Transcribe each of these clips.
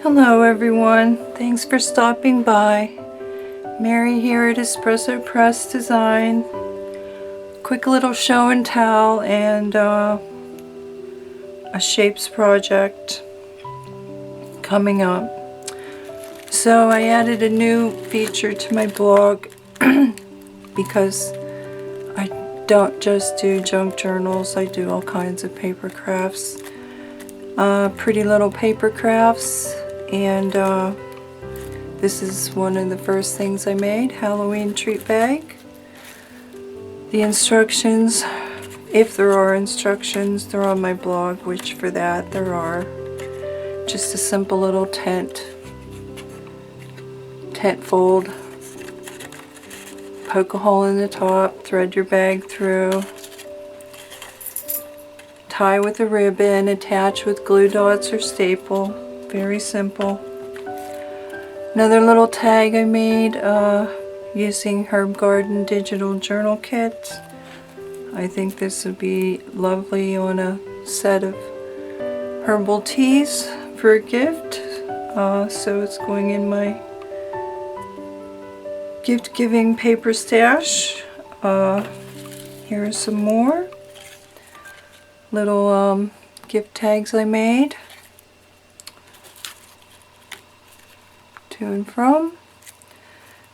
Hello everyone, thanks for stopping by. Mary here at Espresso Press Design. Quick little show and tell and a shapes project coming up. So I added a new feature to my blog because I don't just do junk journals, I do all kinds of paper crafts. Pretty little paper crafts, and this is one of the first things I made, Halloween treat bag. The instructions, if there are instructions, they're on my blog, which for that there are. Just a simple little tent fold. Poke a hole in the top, thread your bag through. Tie with a ribbon, attach with glue dots or staple. Very simple. Another little tag I made using Herb Garden digital journal kit. I think this would be lovely on a set of herbal teas for a gift. So it's going in my gift giving paper stash. Here are some more little gift tags I made to and from.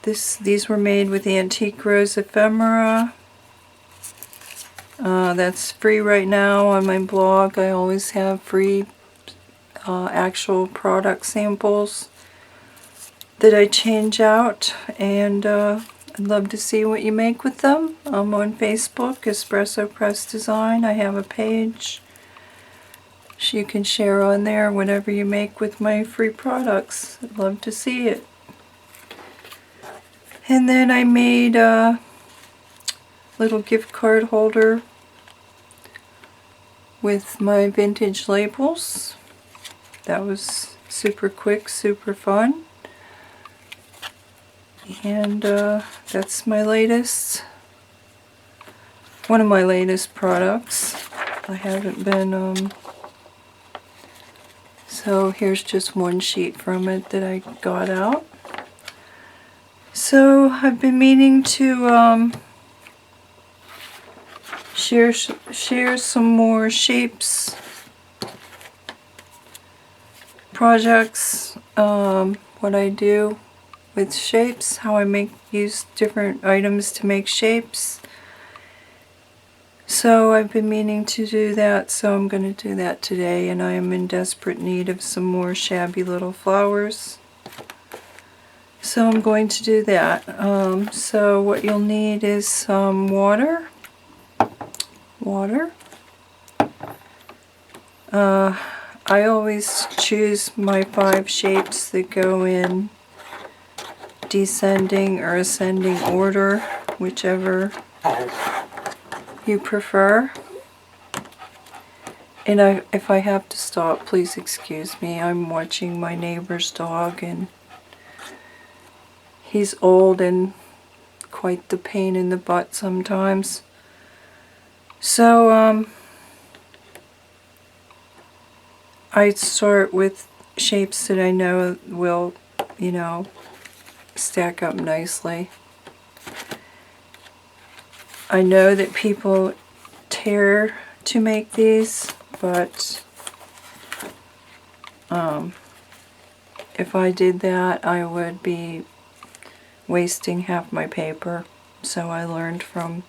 These were made with antique rose ephemera. That's free right now on my blog. I always have free actual product samples that I change out, and I'd love to see what you make with them. I'm on Facebook, Espresso Press Design. I have a page. So you can share on there whatever you make with my free products. I'd love to see it. And then I made a little gift card holder with my vintage labels. That was super quick, super fun. And that's my latest, one of my latest products. I haven't been, so here's just one sheet from it that I got out. So I've been meaning to share some more shapes projects, what I do with shapes, how I use different items to make shapes. So I've been meaning to do that, so I'm going to do that today, and I am in desperate need of some more shabby little flowers. So I'm going to do that. So what you'll need is some water. I always choose my 5 shapes that go in descending or ascending order, whichever you prefer. And if I have to stop, please excuse me. I'm watching my neighbor's dog, and he's old and quite the pain in the butt sometimes. So I start with shapes that I know will, stack up nicely. I know that people tear to make these, but if I did that, I would be wasting half my paper. So I learned from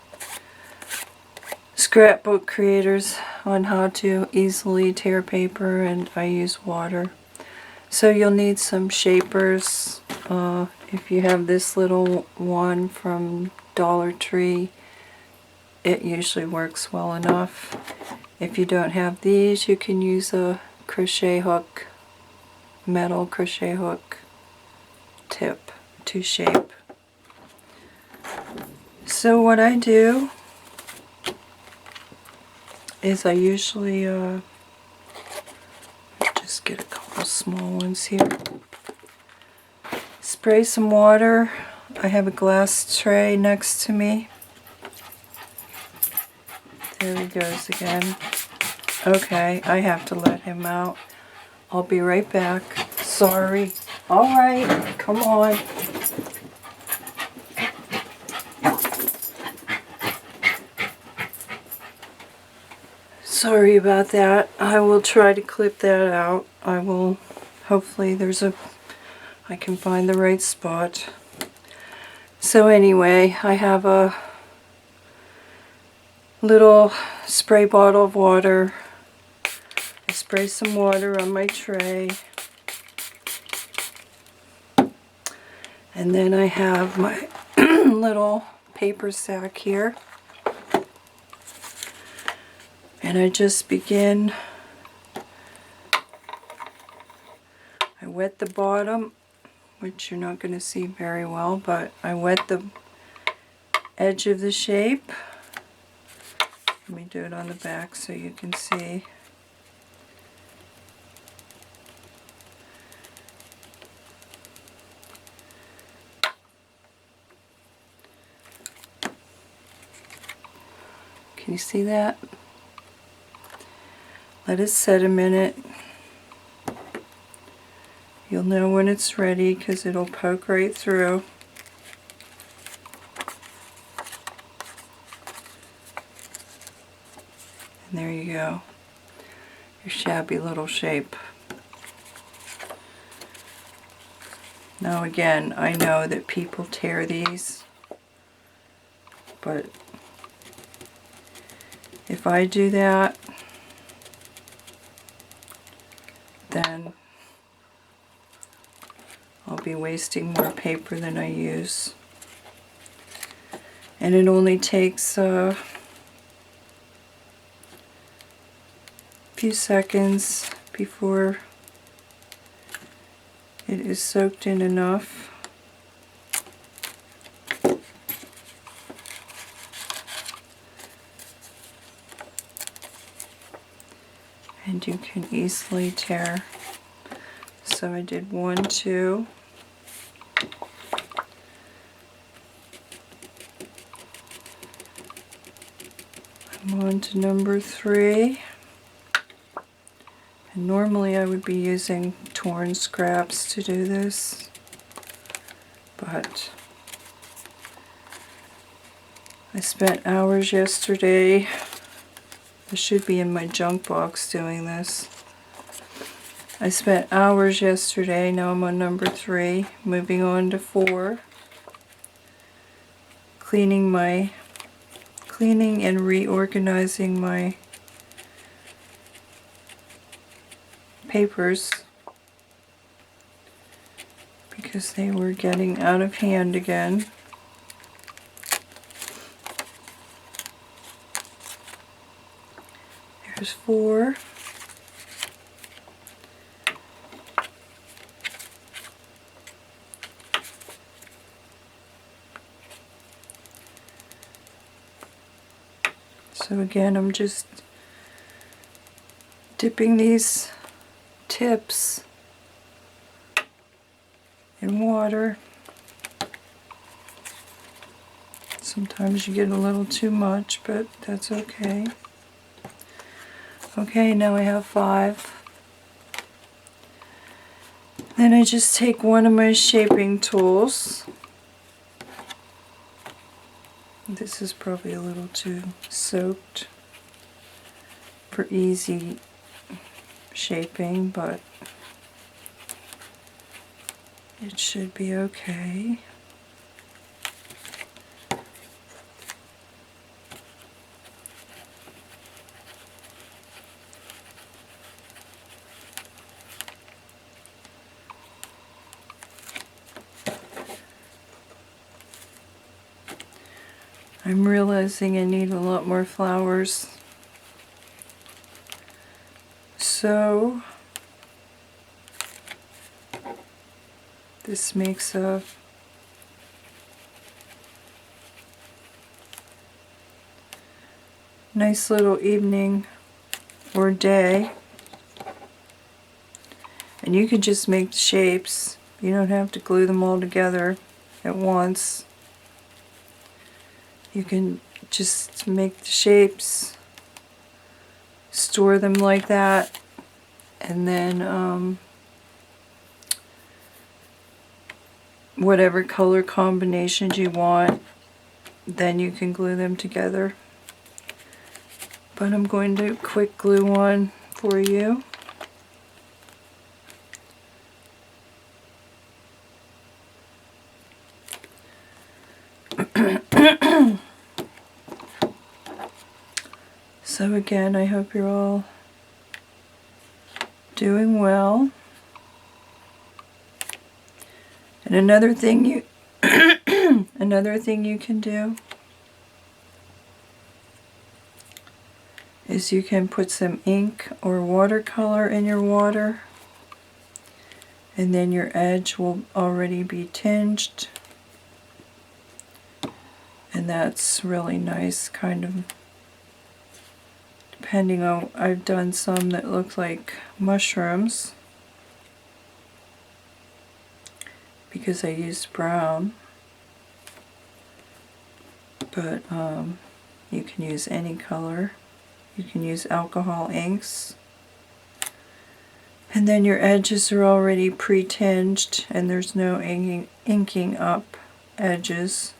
scrapbook creators on how to easily tear paper, and I use water. So you'll need some shapers. If you have this little one from Dollar Tree, it usually works well enough. If you don't have these, you can use a crochet hook, metal crochet hook tip to shape. So what I do is I usually just get a couple small ones here. Spray some water. I have a glass tray next to me. There he goes again. Okay, I have to let him out. I'll be right back. sorry. All right, come on. Sorry about that. I will try to clip that out. I will, hopefully I can find the right spot. So anyway, I have a little spray bottle of water. I spray some water on my tray. And then I have my little paper sack here. And I just begin, I wet the bottom, which you're not going to see very well, but I wet the edge of the shape. Let me do it on the back so you can see. Can you see that? Let it set a minute. You'll know when it's ready because it'll poke right through. And there you go. Your shabby little shape. Now again, I know that people tear these, but if I do that, then I'll be wasting more paper than I use. And it only takes a few seconds before it is soaked in enough. And you can easily tear. So I did 1, 2. I'm on to number 3. And normally I would be using torn scraps to do this, but I spent hours yesterday. I should be in my junk box doing this. I spent hours yesterday. Now I'm on number 3, moving on to 4. Cleaning and reorganizing my papers because they were getting out of hand again. There's 4. So again, I'm just dipping these tips in water. Sometimes you get a little too much, but that's okay. Okay, now I have 5. Then I just take one of my shaping tools. This is probably a little too soaked for easy shaping, but it should be okay. I'm realizing I need a lot more flowers. So this makes a nice little evening or day. And you could just make the shapes. You don't have to glue them all together at once. You can just make the shapes, store them like that, and then whatever color combinations you want, then you can glue them together. But I'm going to quick glue one for you. So again, I hope you're all doing well. And another thing you can do is you can put some ink or watercolor in your water, and then your edge will already be tinged, and that's really nice, kind of, depending on, I've done some that look like mushrooms because I used brown, but you can use any color. You can use alcohol inks. And then your edges are already pre-tinged and there's no inking up edges,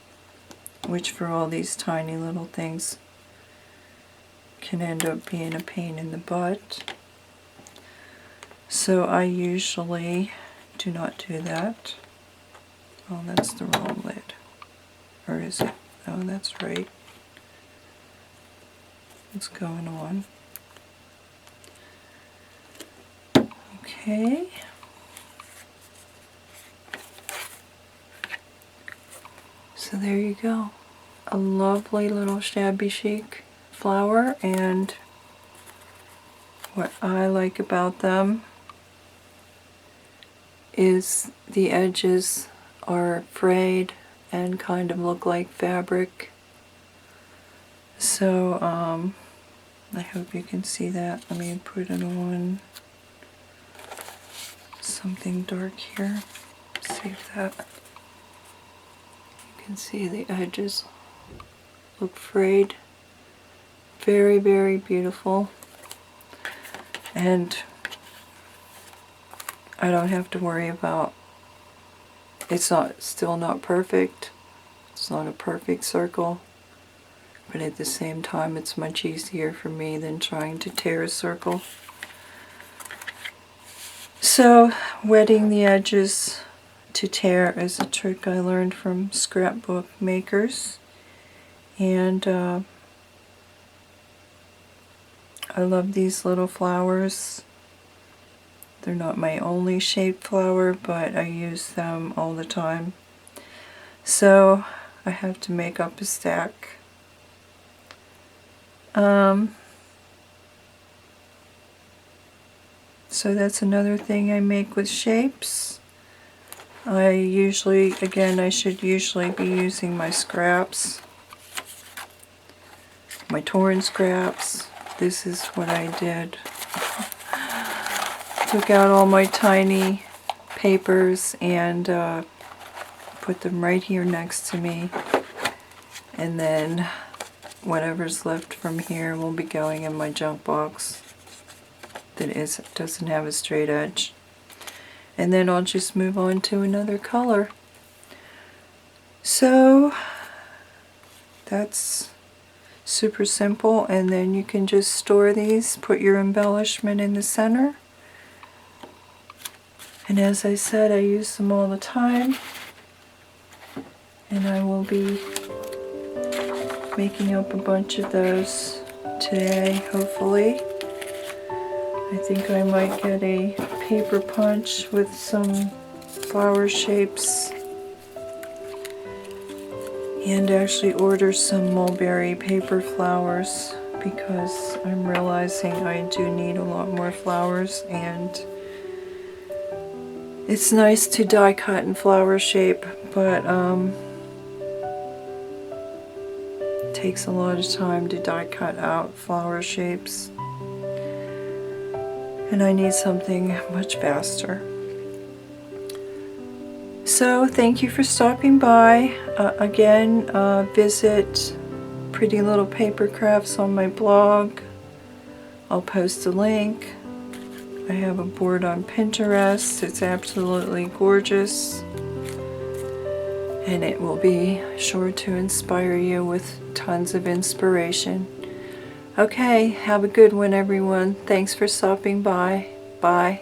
which for all these tiny little things can end up being a pain in the butt. So I usually do not do that. Oh, that's the wrong lid. Or is it? Oh, that's right. What's going on? Okay. So there you go. A lovely little shabby chic flower, and what I like about them is the edges are frayed and kind of look like fabric. So I hope you can see that. Let me put it on something dark here. Save that. You can see the edges look frayed. Very, very beautiful. And I don't have to worry about, it's still not perfect. It's not a perfect circle. But at the same time, it's much easier for me than trying to tear a circle. So, wetting the edges to tear is a trick I learned from scrapbook makers. And I love these little flowers. They're not my only shaped flower, but I use them all the time. So, I have to make up a stack. So that's another thing I make with shapes. I should usually be using my scraps, my torn scraps. This is what I did. Took out all my tiny papers and put them right here next to me, and then whatever's left from here will be going in my junk box that doesn't have a straight edge. And then I'll just move on to another color. So that's super simple, and then you can just store these, put your embellishment in the center. And as I said, I use them all the time, and I will be making up a bunch of those today, hopefully. I think I might get a paper punch with some flower shapes and actually order some mulberry paper flowers, because I'm realizing I do need a lot more flowers, and it's nice to die cut in flower shape, but it takes a lot of time to die cut out flower shapes. And I need something much faster. So thank you for stopping by. Again, visit Pretty Little Paper Crafts on my blog. I'll post a link. I have a board on Pinterest. It's absolutely gorgeous. and it will be sure to inspire you with tons of inspiration. Okay, have a good one, everyone. Thanks for stopping by. Bye.